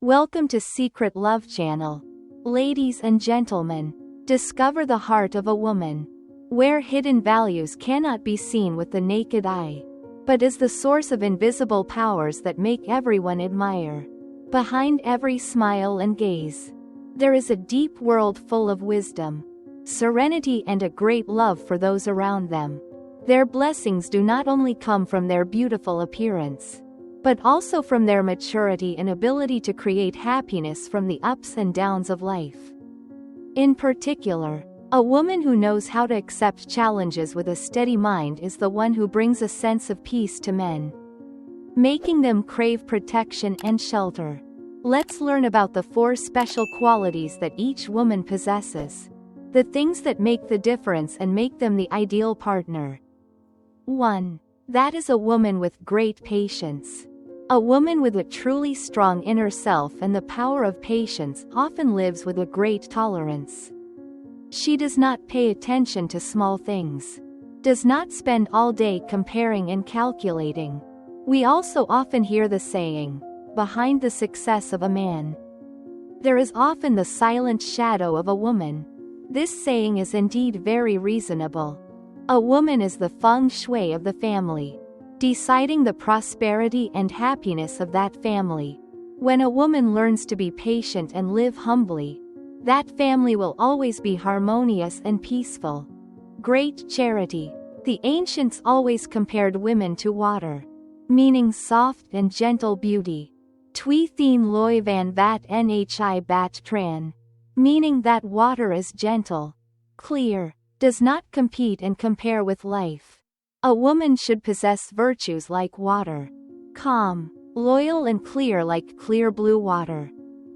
Welcome to Secret Love Channel. Ladies and gentlemen, discover the heart of a woman, where hidden values cannot be seen with the naked eye, but is the source of invisible powers that make everyone admire. Behind every smile and gaze, there is a deep world full of wisdom, serenity, and a great love for those around them. Their blessings do not only come from their beautiful appearance, but also from their maturity and ability to create happiness from the ups and downs of life. In particular, a woman who knows how to accept challenges with a steady mind is the one who brings a sense of peace to men, making them crave protection and shelter. Let's learn about the 4 special qualities that each woman possesses, the things that make the difference and make them the ideal partner. 1. That is a woman with great patience. A woman with a truly strong inner self and the power of patience often lives with a great tolerance. She does not pay attention to small things, does not spend all day comparing and calculating. We also often hear the saying, behind the success of a man, there is often the silent shadow of a woman. This saying is indeed very reasonable. A woman is the feng shui of the family, deciding the prosperity and happiness of that family. When a woman learns to be patient and live humbly, that family will always be harmonious and peaceful. Great charity. The ancients always compared women to water, meaning soft and gentle beauty. Tui thien loi van vat nhi bat tran, meaning that water is gentle, clear, does not compete and compare with life. A woman should possess virtues like water, calm, loyal, and clear like clear blue water.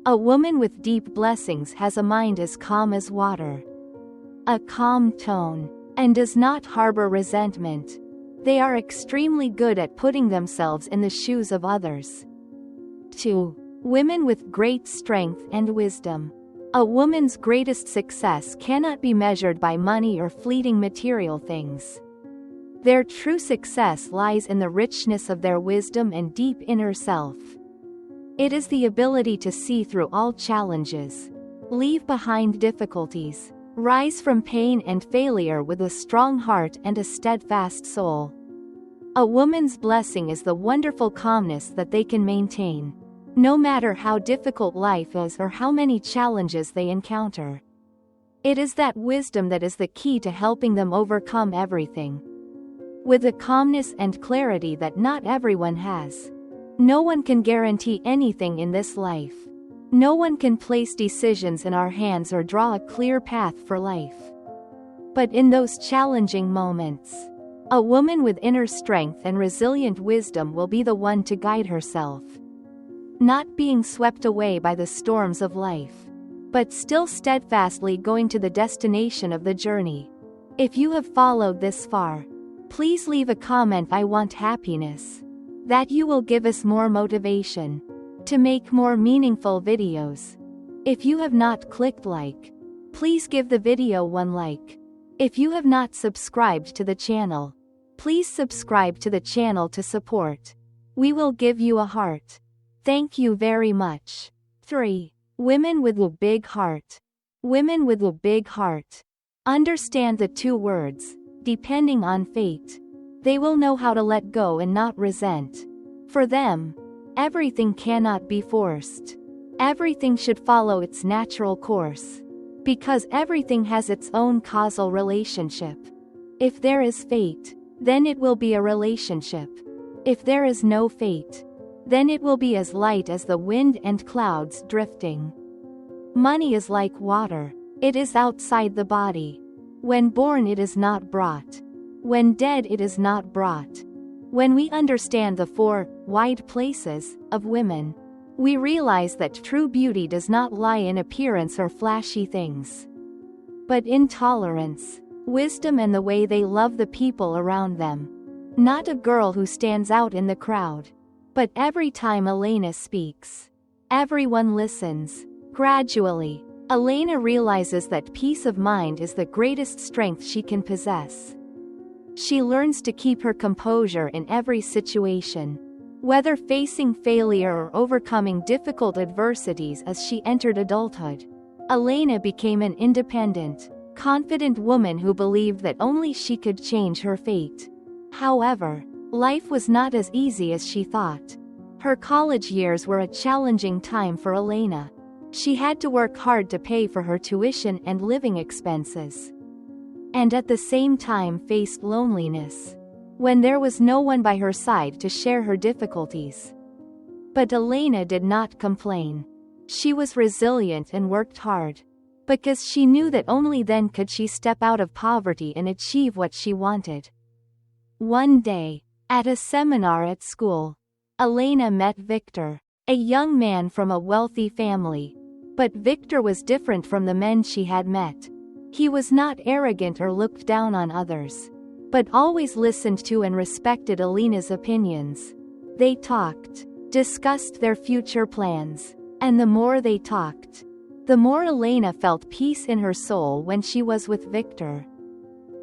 A woman with deep blessings has a mind as calm as water, a calm tone, and does not harbor resentment. They are extremely good at putting themselves in the shoes of others. 2. Women with great strength and wisdom. A woman's greatest success cannot be measured by money or fleeting material things. Their true success lies in the richness of their wisdom and deep inner self. It is the ability to see through all challenges, leave behind difficulties, rise from pain and failure with a strong heart and a steadfast soul. A woman's blessing is the wonderful calmness that they can maintain, no matter how difficult life is or how many challenges they encounter. It is that wisdom that is the key to helping them overcome everything, with a calmness and clarity that not everyone has. No one can guarantee anything in this life. No one can place decisions in our hands or draw a clear path for life. But in those challenging moments, a woman with inner strength and resilient wisdom will be the one to guide herself, not being swept away by the storms of life, but still steadfastly going to the destination of the journey. If you have followed this far, please leave a comment. I want happiness. That you will give us more motivation to make more meaningful videos. If you have not clicked like, please give the video 1 like. If you have not subscribed to the channel, please subscribe to the channel to support. We will give you a heart. Thank you very much. 3. Women with a big heart. Women with a big heart understand the 2 words, depending on fate. They will know how to let go and not resent. For them, everything cannot be forced. Everything should follow its natural course, because everything has its own causal relationship. If there is fate, then it will be a relationship. If there is no fate, then it will be as light as the wind and clouds drifting. Money is like water. It is outside the body. When born it is not brought. When dead it is not brought. When we understand the 4 wide places of women, we realize that true beauty does not lie in appearance or flashy things, but in tolerance, wisdom, and the way they love the people around them. Not a girl who stands out in the crowd, but every time Elena speaks, everyone listens. Gradually, Elena realizes that peace of mind is the greatest strength she can possess. She learns to keep her composure in every situation, Whether facing failure or overcoming difficult adversities as she entered adulthood, Elena became an independent, confident woman who believed that only she could change her fate. However, life was not as easy as she thought. Her college years were a challenging time for Elena. She had to work hard to pay for her tuition and living expenses, and at the same time faced loneliness, when there was no one by her side to share her difficulties. But Elena did not complain. She was resilient and worked hard, because she knew that only then could she step out of poverty and achieve what she wanted. One day, at a seminar at school, Elena met Victor, a young man from a wealthy family. But Victor was different from the men she had met. He was not arrogant or looked down on others, but always listened to and respected Elena's opinions. They talked, discussed their future plans, and the more they talked, the more Elena felt peace in her soul when she was with Victor.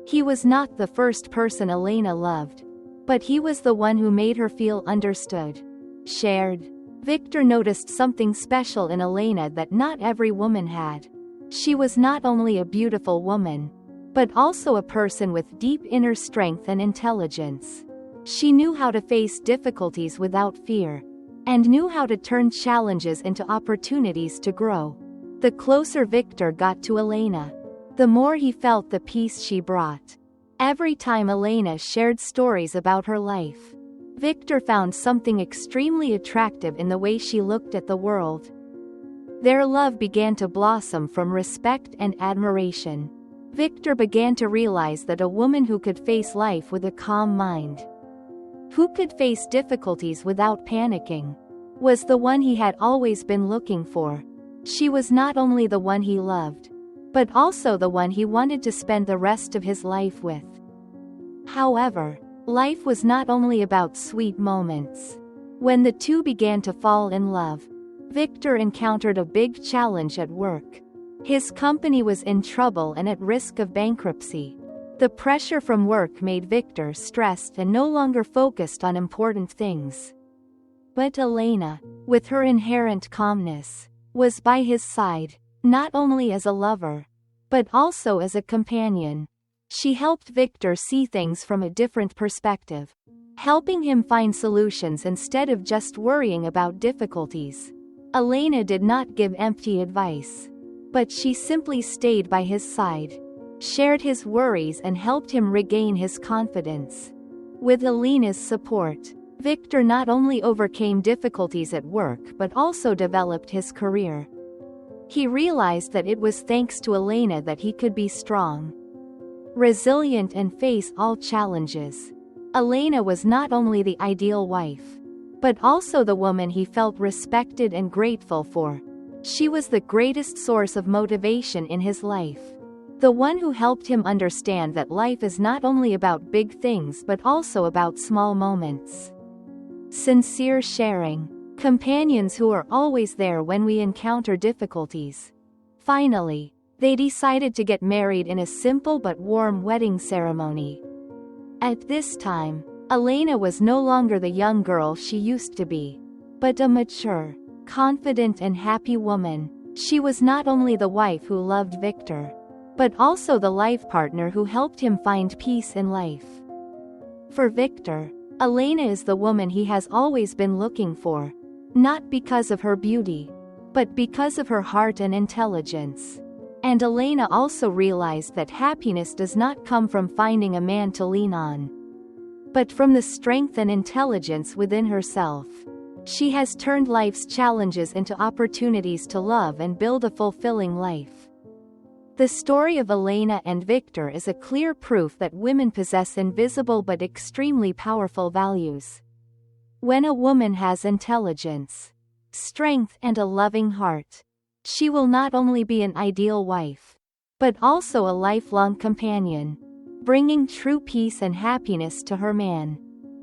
He was not the first person Elena loved, but he was the one who made her feel understood, shared. Victor noticed something special in Elena that not every woman had. She was not only a beautiful woman, but also a person with deep inner strength and intelligence. She knew how to face difficulties without fear, and knew how to turn challenges into opportunities to grow. The closer Victor got to Elena, the more he felt the peace she brought. Every time Elena shared stories about her life, Victor found something extremely attractive in the way she looked at the world. Their love began to blossom from respect and admiration. Victor began to realize that a woman who could face life with a calm mind, who could face difficulties without panicking, was the one he had always been looking for. She was not only the one he loved, but also the one he wanted to spend the rest of his life with. However, life was not only about sweet moments. When the two began to fall in love, Victor encountered a big challenge at work. His company was in trouble and at risk of bankruptcy. The pressure from work made Victor stressed and no longer focused on important things. But Elena, with her inherent calmness, was by his side, not only as a lover, but also as a companion. She helped Victor see things from a different perspective, helping him find solutions instead of just worrying about difficulties. Elena did not give empty advice, but she simply stayed by his side, shared his worries and helped him regain his confidence. With Elena's support, Victor not only overcame difficulties at work but also developed his career. He realized that it was thanks to Elena that he could be strong, resilient and face all challenges. Elena was not only the ideal wife, but also the woman he felt respected and grateful for. She was the greatest source of motivation in his life, the one who helped him understand that life is not only about big things but also about small moments. Sincere sharing, companions who are always there when we encounter difficulties. Finally, they decided to get married in a simple but warm wedding ceremony. At this time, Elena was no longer the young girl she used to be, but a mature, confident and happy woman. She was not only the wife who loved Victor, but also the life partner who helped him find peace in life. For Victor, Elena is the woman he has always been looking for, not because of her beauty, but because of her heart and intelligence. And Elena also realized that happiness does not come from finding a man to lean on, but from the strength and intelligence within herself. She has turned life's challenges into opportunities to love and build a fulfilling life. The story of Elena and Victor is a clear proof that women possess invisible but extremely powerful values. When a woman has intelligence, strength and a loving heart, she will not only be an ideal wife, but also a lifelong companion, bringing true peace and happiness to her man.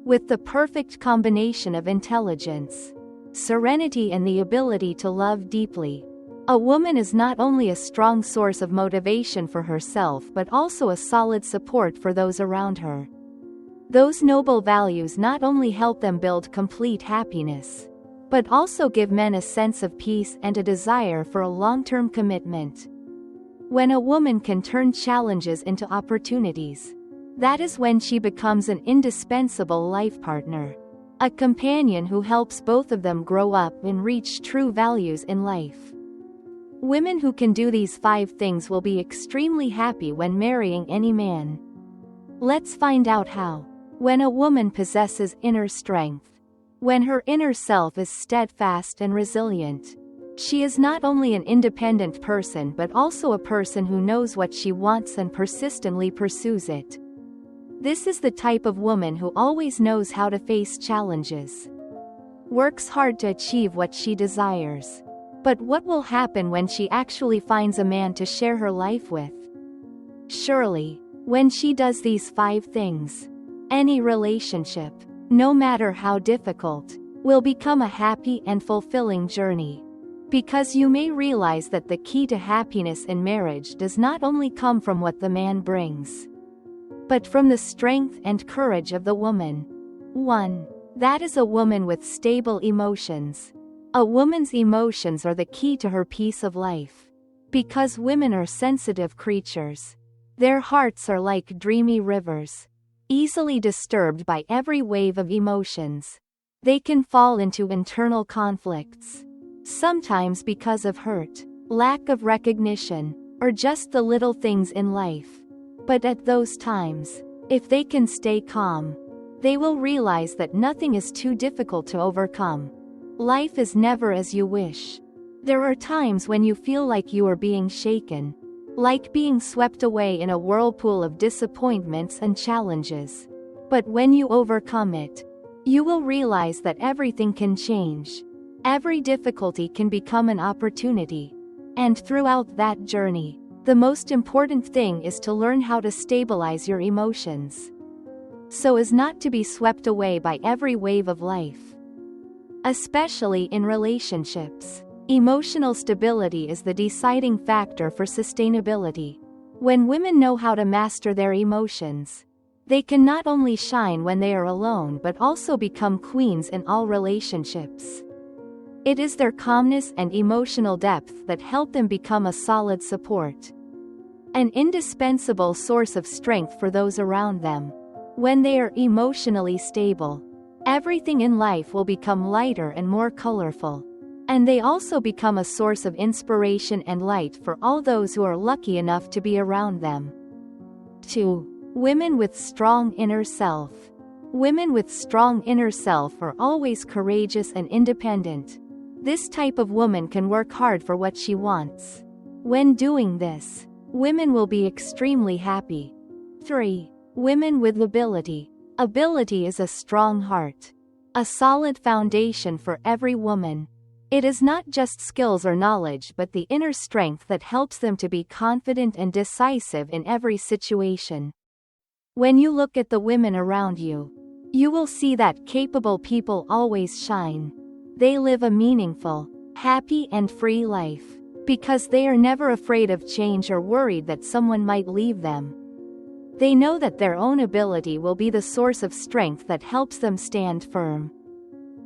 With the perfect combination of intelligence, serenity and the ability to love deeply, a woman is not only a strong source of motivation for herself but also a solid support for those around her. Those noble values not only help them build complete happiness, but also give men a sense of peace and a desire for a long-term commitment. When a woman can turn challenges into opportunities, that is when she becomes an indispensable life partner, a companion who helps both of them grow up and reach true values in life. Women who can do these 5 things will be extremely happy when marrying any man. Let's find out how. When a woman possesses inner strength, when her inner self is steadfast and resilient, she is not only an independent person but also a person who knows what she wants and persistently pursues it. This is the type of woman who always knows how to face challenges, works hard to achieve what she desires. But what will happen when she actually finds a man to share her life with? Surely, when she does these 5 things, any relationship, no matter how difficult, will become a happy and fulfilling journey. Because you may realize that the key to happiness in marriage does not only come from what the man brings, but from the strength and courage of the woman. 1. That is a woman with stable emotions. A woman's emotions are the key to her peace of life. Because women are sensitive creatures, their hearts are like dreamy rivers, easily disturbed by every wave of emotions. They can fall into internal conflicts, sometimes because of hurt, lack of recognition, or just the little things in life. But at those times, if they can stay calm, they will realize that nothing is too difficult to overcome. Life is never as you wish. There are times when you feel like you are being shaken, like being swept away in a whirlpool of disappointments and challenges. But when you overcome it, you will realize that everything can change. Every difficulty can become an opportunity. And throughout that journey, the most important thing is to learn how to stabilize your emotions, so as not to be swept away by every wave of life. Especially in relationships, emotional stability is the deciding factor for sustainability. When women know how to master their emotions, they can not only shine when they are alone but also become queens in all relationships. It is their calmness and emotional depth that help them become a solid support, an indispensable source of strength for those around them. When they are emotionally stable, everything in life will become lighter and more colorful. And they also become a source of inspiration and light for all those who are lucky enough to be around them. 2. Women with strong inner self. Women with strong inner self are always courageous and independent. This type of woman can work hard for what she wants. When doing this, women will be extremely happy. 3. Women with ability. Ability is a strong heart, a solid foundation for every woman. It is not just skills or knowledge but the inner strength that helps them to be confident and decisive in every situation. When you look at the women around you, you will see that capable people always shine. They live a meaningful, happy and free life, because they are never afraid of change or worried that someone might leave them. They know that their own ability will be the source of strength that helps them stand firm.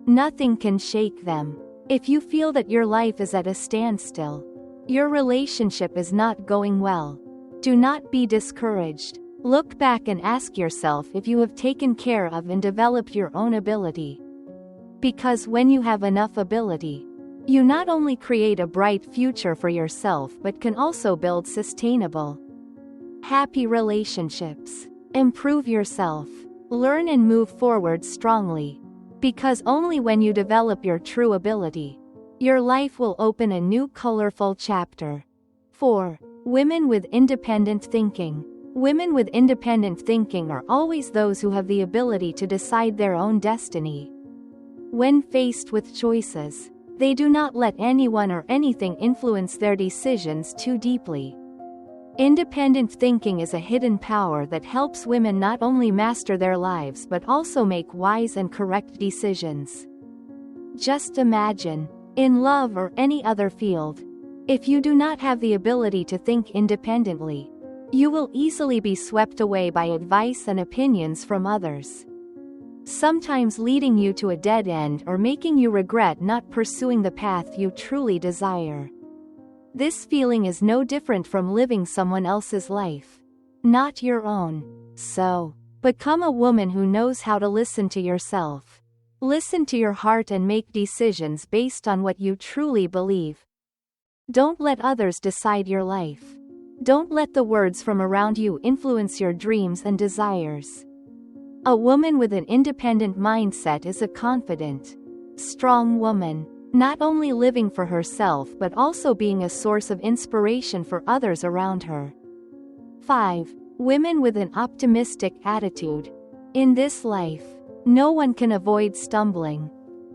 Nothing can shake them. If you feel that your life is at a standstill, your relationship is not going well, do not be discouraged. Look back and ask yourself if you have taken care of and developed your own ability. Because when you have enough ability, you not only create a bright future for yourself but can also build sustainable, happy relationships. Improve yourself. Learn and move forward strongly. Because only when you develop your true ability, your life will open a new colorful chapter. 4. Women with independent thinking. Women with independent thinking are always those who have the ability to decide their own destiny. When faced with choices, they do not let anyone or anything influence their decisions too deeply. Independent thinking is a hidden power that helps women not only master their lives but also make wise and correct decisions. Just imagine, in love or any other field, if you do not have the ability to think independently, You will easily be swept away by advice and opinions from others, sometimes leading you to a dead end or making you regret not pursuing the path you truly desire. This feeling is no different from living someone else's life, not your own. So, become a woman who knows how to listen to yourself. Listen to your heart and make decisions based on what you truly believe. Don't let others decide your life. Don't let the words from around you influence your dreams and desires. A woman with an independent mindset is a confident, strong woman, not only living for herself but also being a source of inspiration for others around her. 5. Women with an optimistic attitude. In this life, no one can avoid stumbling,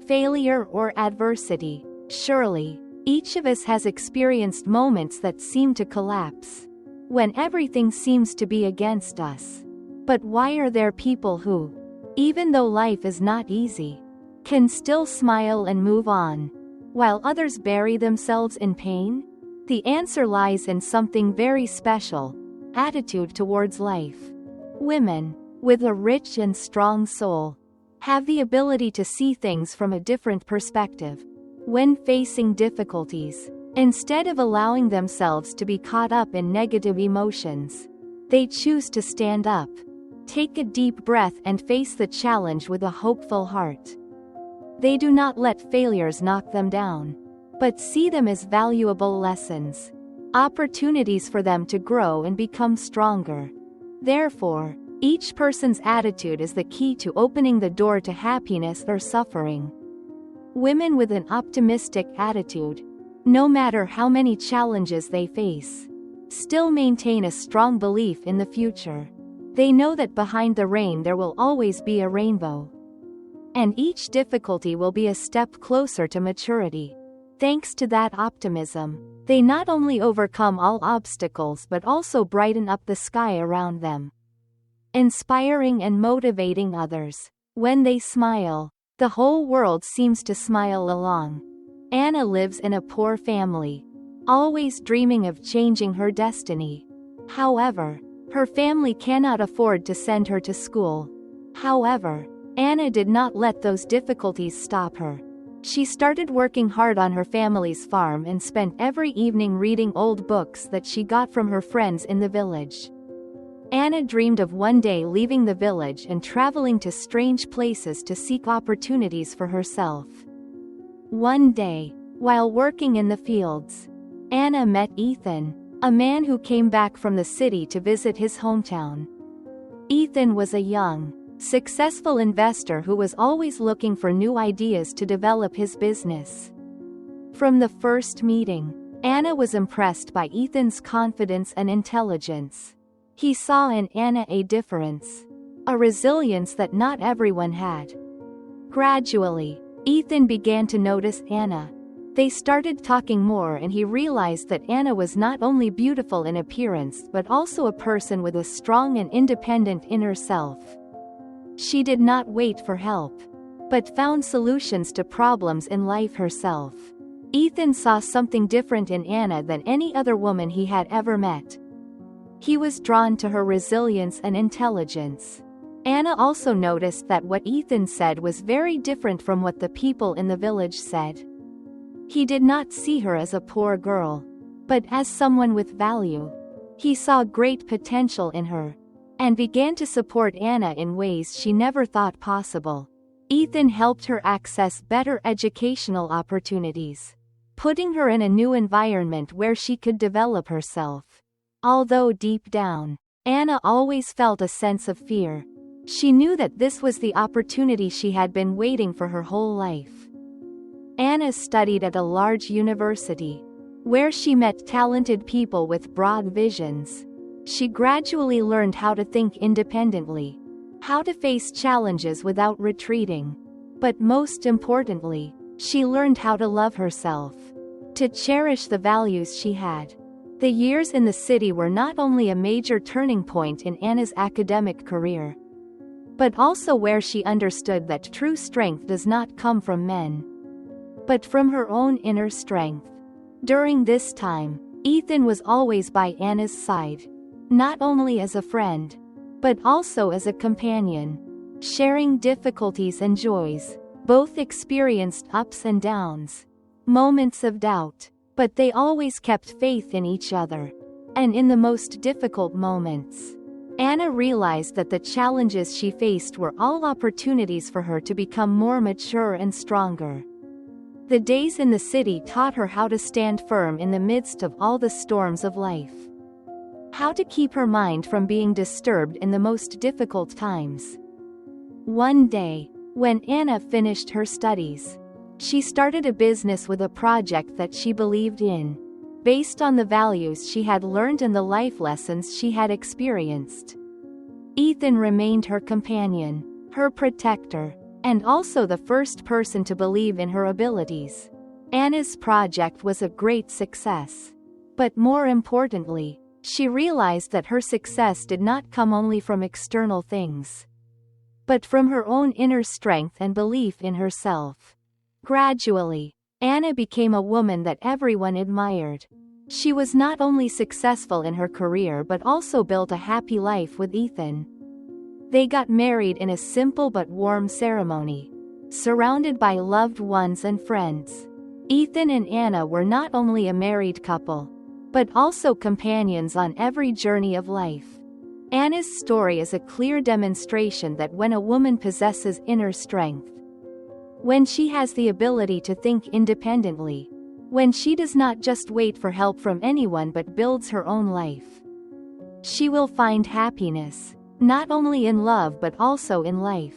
failure, or adversity. Surely, each of us has experienced moments that seem to collapse, when everything seems to be against us. But why are there people who, even though life is not easy, can still smile and move on, while others bury themselves in pain? The answer lies in something very special: attitude towards life. Women, with a rich and strong soul, have the ability to see things from a different perspective. When facing difficulties, instead of allowing themselves to be caught up in negative emotions, they choose to stand up, take a deep breath, and face the challenge with a hopeful heart. They do not let failures knock them down, but see them as valuable lessons, opportunities for them to grow and become stronger. Therefore, each person's attitude is the key to opening the door to happiness or suffering. Women with an optimistic attitude, no matter how many challenges they face, still maintain a strong belief in the future. They know that behind the rain there will always be a rainbow, and each difficulty will be a step closer to maturity. Thanks to that optimism, they not only overcome all obstacles but also brighten up the sky around them, inspiring and motivating others. When they smile, the whole world seems to smile along. Anna lives in a poor family, always dreaming of changing her destiny. However, her family cannot afford to send her to school. However, Anna did not let those difficulties stop her. She started working hard on her family's farm and spent every evening reading old books that she got from her friends in the village. Anna dreamed of one day leaving the village and traveling to strange places to seek opportunities for herself. One day, while working in the fields, Anna met Ethan, a man who came back from the city to visit his hometown. Ethan was a young, successful investor who was always looking for new ideas to develop his business. From the first meeting, Anna was impressed by Ethan's confidence and intelligence. He saw in Anna a difference, a resilience that not everyone had. Gradually, Ethan began to notice Anna. They started talking more and he realized that Anna was not only beautiful in appearance but also a person with a strong and independent inner self. She did not wait for help, but found solutions to problems in life herself. Ethan saw something different in Anna than any other woman he had ever met. He was drawn to her resilience and intelligence. Anna also noticed that what Ethan said was very different from what the people in the village said. He did not see her as a poor girl, but as someone with value. He saw great potential in her, and began to support Anna in ways she never thought possible. Ethan helped her access better educational opportunities, putting her in a new environment where she could develop herself. Although deep down, Anna always felt a sense of fear. She knew that this was the opportunity she had been waiting for her whole life. Anna studied at a large university, where she met talented people with broad visions. She gradually learned how to think independently, how to face challenges without retreating. But most importantly, she learned how to love herself, to cherish the values she had. The years in the city were not only a major turning point in Anna's academic career, but also where she understood that true strength does not come from men, but from her own inner strength. During this time, Ethan was always by Anna's side. not only as a friend, but also as a companion. Sharing difficulties and joys, both experienced ups and downs, moments of doubt, but they always kept faith in each other. And in the most difficult moments, Anna realized that the challenges she faced were all opportunities for her to become more mature and stronger. The days in the city taught her how to stand firm in the midst of all the storms of life. How to keep her mind from being disturbed in the most difficult times. One day, when Anna finished her studies, she started a business with a project that she believed in, based on the values she had learned and the life lessons she had experienced. Ethan remained her companion, her protector, and also the first person to believe in her abilities. Anna's project was a great success. But more importantly, she realized that her success did not come only from external things, but from her own inner strength and belief in herself. Gradually, Anna became a woman that everyone admired. She was not only successful in her career but also built a happy life with Ethan. They got married in a simple but warm ceremony, surrounded by loved ones and friends. Ethan and Anna were not only a married couple, but also companions on every journey of life. Anna's story is a clear demonstration that when a woman possesses inner strength, when she has the ability to think independently, when she does not just wait for help from anyone but builds her own life, she will find happiness, not only in love but also in life.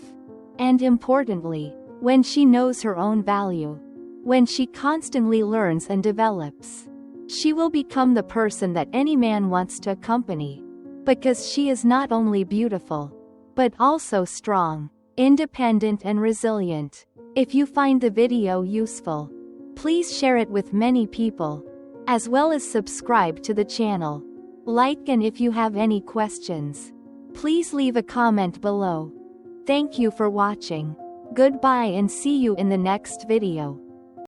And importantly, when she knows her own value, when she constantly learns and develops, she will become the person that any man wants to accompany, because she is not only beautiful, but also strong, independent and resilient. If you find the video useful, please share it with many people, as well as subscribe to the channel. Like, and if you have any questions, please leave a comment below. Thank you for watching. Goodbye and see you in the next video.